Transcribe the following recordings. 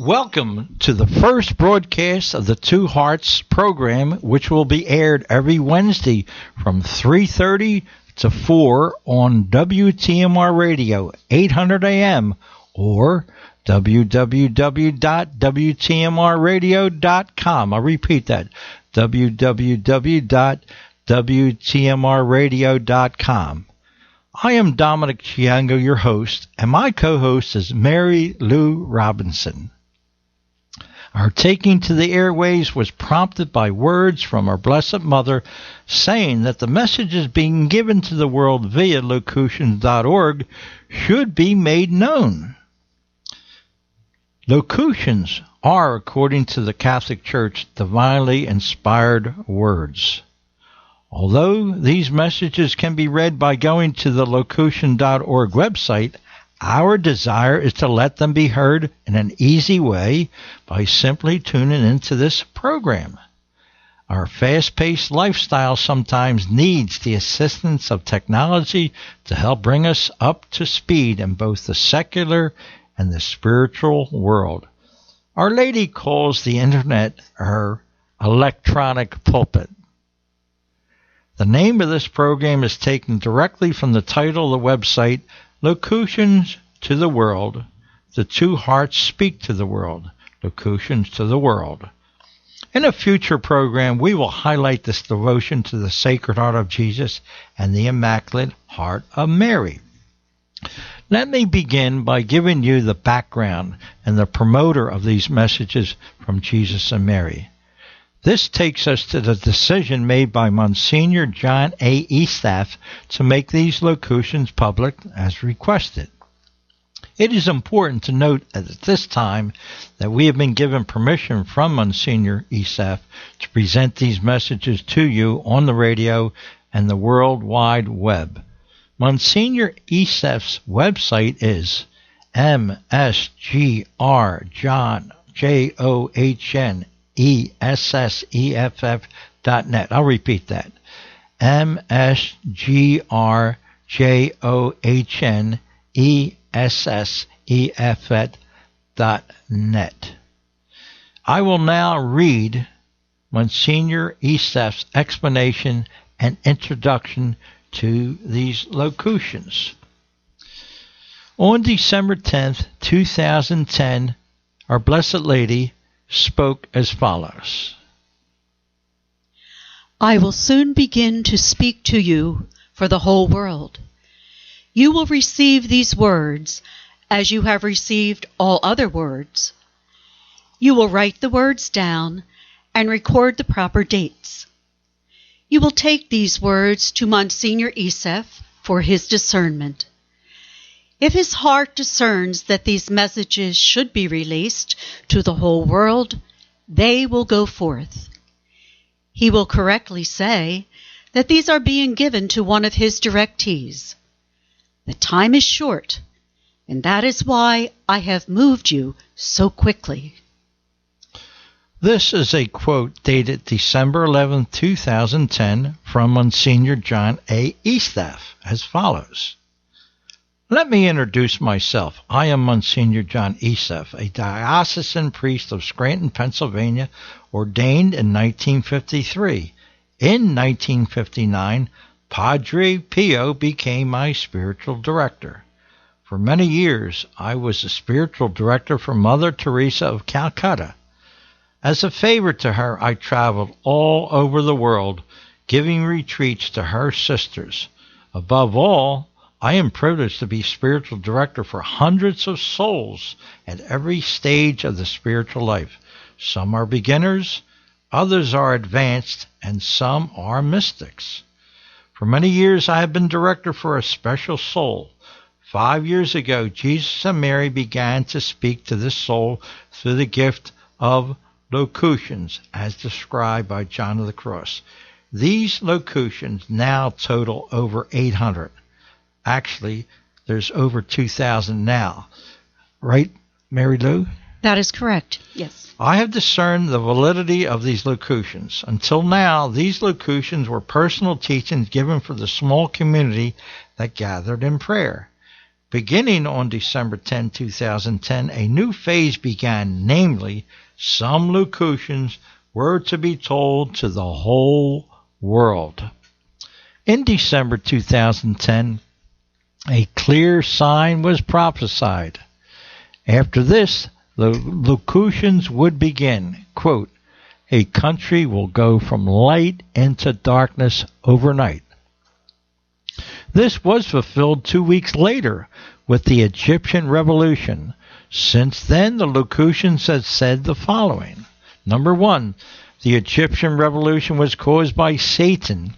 Welcome to the first broadcast of the Two Hearts program, which will be aired every Wednesday from 3:30 to 4 on WTMR Radio, 800 AM, or www.wtmrradio.com. I'll repeat that, www.wtmrradio.com. I am Dominic Chiango, your host, and my co-host is Mary Lou Robinson. Our taking to the airways was prompted by words from our Blessed Mother saying that the messages being given to the world via locutions.org should be made known. Locutions are, according to the Catholic Church, divinely inspired words. Although these messages can be read by going to the locution.org website, our desire is to let them be heard in an easy way by simply tuning into this program. Our fast-paced lifestyle sometimes needs the assistance of technology to help bring us up to speed in both the secular and the spiritual world. Our Lady calls the internet her electronic pulpit. The name of this program is taken directly from the title of the website, Locutions to the World. The Two Hearts Speak to the World. Locutions to the World. In a future program, we will highlight this devotion to the Sacred Heart of Jesus and the Immaculate Heart of Mary. Let me begin by giving you the background and the promoter of these messages from Jesus and Mary. This takes us to the decision made by Monsignor John A. Eastaff to make these locutions public as requested. It is important to note at this time that we have been given permission from Monsignor Eastaff to present these messages to you on the radio and the World Wide Web. Monsignor Eastaff's website is msgrjohn.net. I'll repeat that. msgrjohn.net. I will now read Monsignor Eastaff's explanation and introduction to these locutions. On December 10th, 2010, our Blessed Lady spoke as follows. I will soon begin to speak to you for the whole world. You will receive these words as you have received all other words. You will write the words down and record the proper dates. You will take these words to Monsignor Eastaff for his discernment. If his heart discerns that these messages should be released to the whole world, they will go forth. He will correctly say that these are being given to one of his directees. The time is short, and that is why I have moved you so quickly. This is a quote dated December 11, 2010 from Monsignor John A. Eastaff as follows. Let me introduce myself. I am Monsignor John Eastaff, a diocesan priest of Scranton, Pennsylvania, ordained in 1953. In 1959, Padre Pio became my spiritual director. For many years, I was the spiritual director for Mother Teresa of Calcutta. As a favor to her, I traveled all over the world, giving retreats to her sisters. Above all, I am privileged to be spiritual director for hundreds of souls at every stage of the spiritual life. Some are beginners, others are advanced, and some are mystics. For many years, I have been director for a special soul. 5 years ago, Jesus and Mary began to speak to this soul through the gift of locutions, as described by John of the Cross. These locutions now total over 800. Actually, there's over 2,000 now. Right, Mary Lou? That is correct, yes. I have discerned the validity of these locutions. Until now, these locutions were personal teachings given for the small community that gathered in prayer. Beginning on December 10, 2010, a new phase began, namely, some locutions were to be told to the whole world. In December 2010, a clear sign was prophesied. After this, the locutions would begin. Quote, a country will go from light into darkness overnight. This was fulfilled 2 weeks later with the Egyptian revolution. Since then, the locutions have said the following. Number 1, the Egyptian revolution was caused by Satan,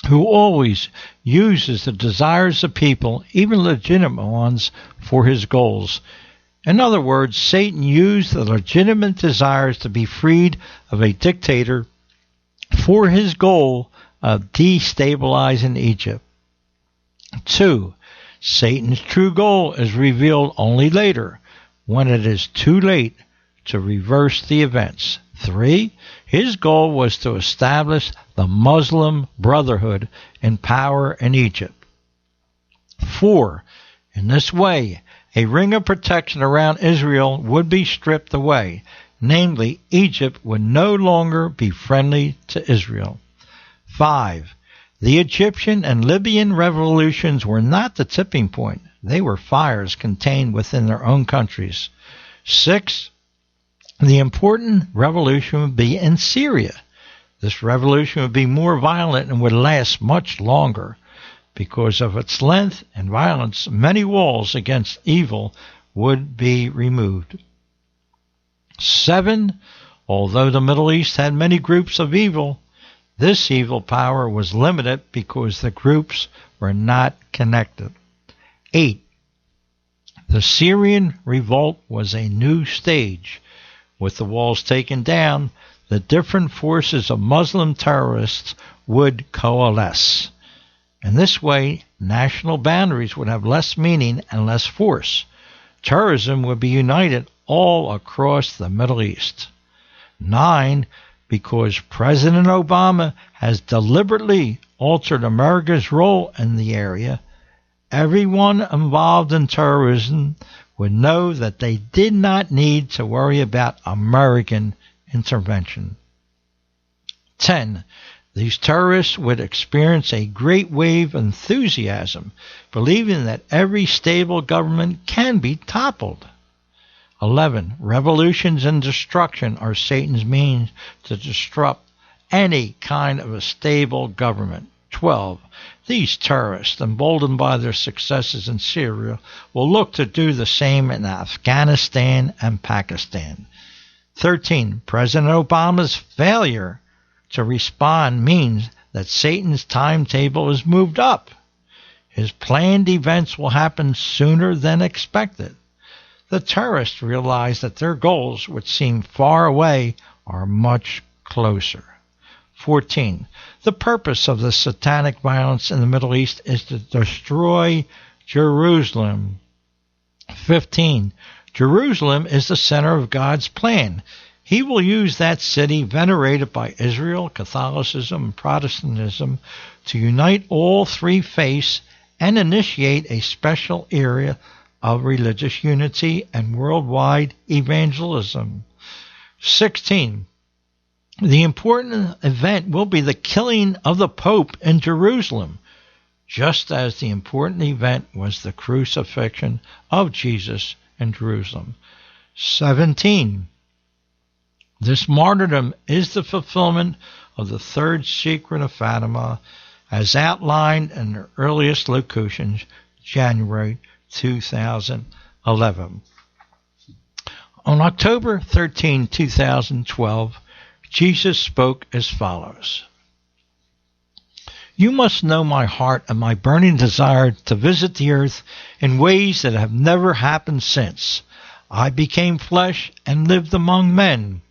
who always uses the desires of people, even legitimate ones, for his goals. In other words, Satan used the legitimate desires to be freed of a dictator for his goal of destabilizing Egypt. 2. Satan's true goal is revealed only later, when it is too late to reverse the events. 3. His goal was to establish the Muslim Brotherhood in power in Egypt. 4. In this way, a ring of protection around Israel would be stripped away. Namely, Egypt would no longer be friendly to Israel. 5. The Egyptian and Libyan revolutions were not the tipping point. They were fires contained within their own countries. 6. The important revolution would be in Syria. This revolution would be more violent and would last much longer. Because of its length and violence, many walls against evil would be removed. 7. Although the Middle East had many groups of evil, this evil power was limited because the groups were not connected. 8. The Syrian revolt was a new stage. With the walls taken down, the different forces of Muslim terrorists would coalesce. In this way, national boundaries would have less meaning and less force. Terrorism would be united all across the Middle East. 9. Because President Obama has deliberately altered America's role in the area, everyone involved in terrorism would know that they did not need to worry about American intervention. 10. These terrorists would experience a great wave of enthusiasm, believing that every stable government can be toppled. 11. Revolutions and destruction are Satan's means to disrupt any kind of a stable government. 12. These terrorists, emboldened by their successes in Syria, will look to do the same in Afghanistan and Pakistan. 13. President Obama's failure to respond means that Satan's timetable is moved up. His planned events will happen sooner than expected. The terrorists realize that their goals, which seem far away, are much closer. 14. The purpose of the satanic violence in the Middle East is to destroy Jerusalem. 15. Jerusalem is the center of God's plan. He will use that city, venerated by Israel, Catholicism, and Protestantism, to unite all three faiths and initiate a special area of religious unity and worldwide evangelism. 16. The important event will be the killing of the Pope in Jerusalem, just as the important event was the crucifixion of Jesus in Jerusalem. 17. This martyrdom is the fulfillment of the third secret of Fatima, as outlined in the earliest locutions, January 2011. On October 13, 2012, Jesus spoke as follows. You must know my heart and my burning desire to visit the earth in ways that have never happened since I became flesh and lived among men.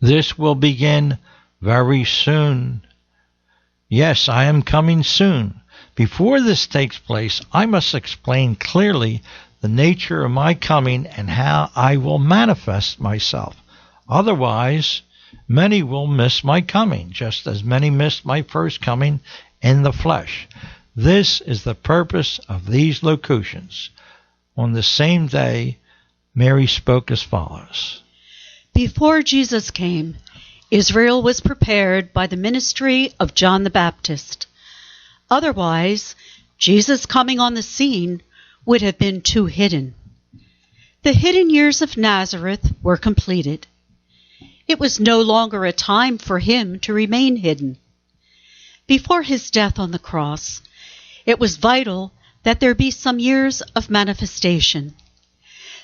This will begin very soon. Yes, I am coming soon. Before this takes place, I must explain clearly the nature of my coming and how I will manifest myself. Otherwise, many will miss my coming, just as many missed my first coming in the flesh. This is the purpose of these locutions. On the same day, Mary spoke as follows. Before Jesus came, Israel was prepared by the ministry of John the Baptist. Otherwise, Jesus coming on the scene would have been too hidden. The hidden years of Nazareth were completed. It was no longer a time for him to remain hidden. Before his death on the cross, it was vital that there be some years of manifestation.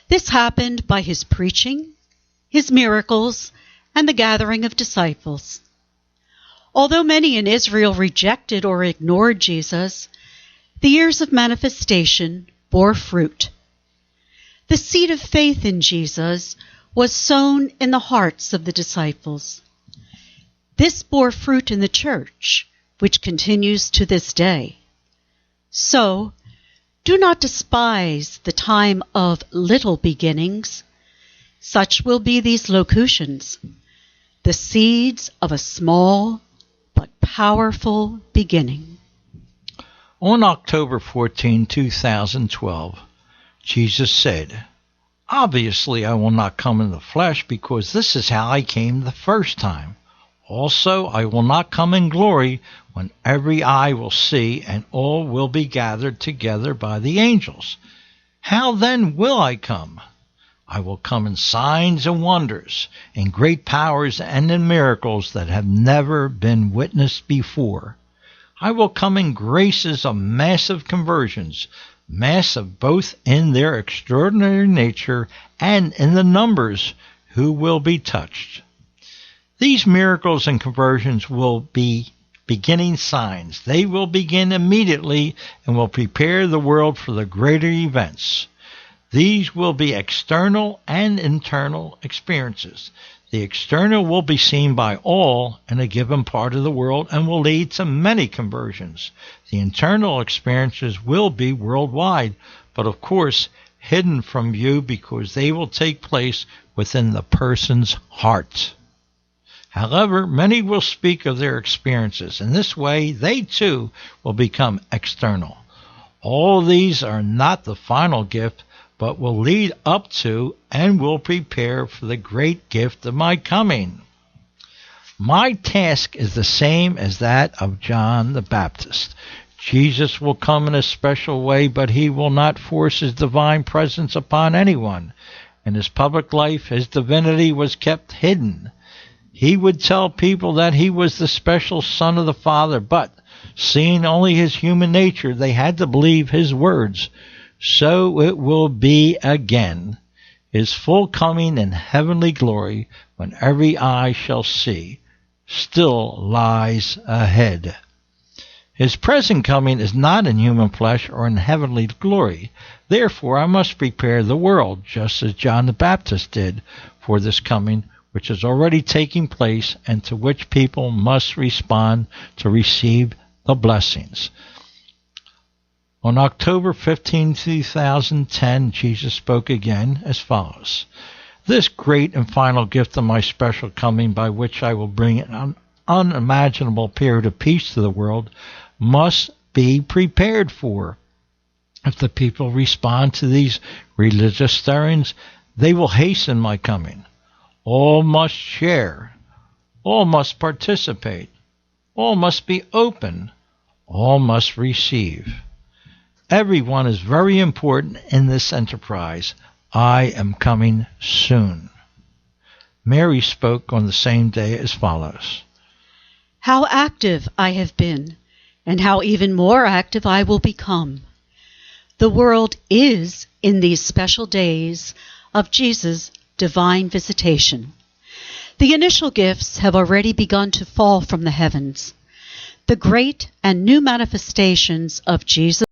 This happened by his preaching, his miracles, and the gathering of disciples. Although many in Israel rejected or ignored Jesus, the years of manifestation bore fruit. The seed of faith in Jesus was sown in the hearts of the disciples. This bore fruit in the church, which continues to this day. So, do not despise the time of little beginnings. Such will be these locutions, the seeds of a small but powerful beginning. On October 14, 2012, Jesus said, "Obviously I will not come in the flesh because this is how I came the first time. Also, I will not come in glory when every eye will see and all will be gathered together by the angels. How then will I come? I will come in signs and wonders, in great powers and in miracles that have never been witnessed before. I will come in graces of massive conversions, massive both in their extraordinary nature and in the numbers who will be touched. These miracles and conversions will be beginning signs. They will begin immediately and will prepare the world for the greater events. These will be external and internal experiences. The external will be seen by all in a given part of the world and will lead to many conversions. The internal experiences will be worldwide, but of course hidden from view because they will take place within the person's heart. However, many will speak of their experiences. In this way, they too will become external. All these are not the final gift, but will lead up to and will prepare for the great gift of my coming. My task is the same as that of John the Baptist. Jesus will come in a special way, but he will not force his divine presence upon anyone. In his public life, his divinity was kept hidden. He would tell people that he was the special Son of the Father, but seeing only his human nature, they had to believe his words. So it will be again. His full coming in heavenly glory, when every eye shall see, still lies ahead. His present coming is not in human flesh or in heavenly glory. Therefore I must prepare the world, just as John the Baptist did, for this coming, which is already taking place and to which people must respond to receive the blessings. On October 15, 2010, Jesus spoke again as follows. This great and final gift of my special coming, by which I will bring an unimaginable period of peace to the world, must be prepared for. If the people respond to these religious stirrings, they will hasten my coming. All must share. All must participate. All must be open. All must receive. Everyone is very important in this enterprise. I am coming soon. Mary spoke on the same day as follows. How active I have been, and how even more active I will become. The world is in these special days of Jesus' divine visitation. The initial gifts have already begun to fall from the heavens. The great and new manifestations of Jesus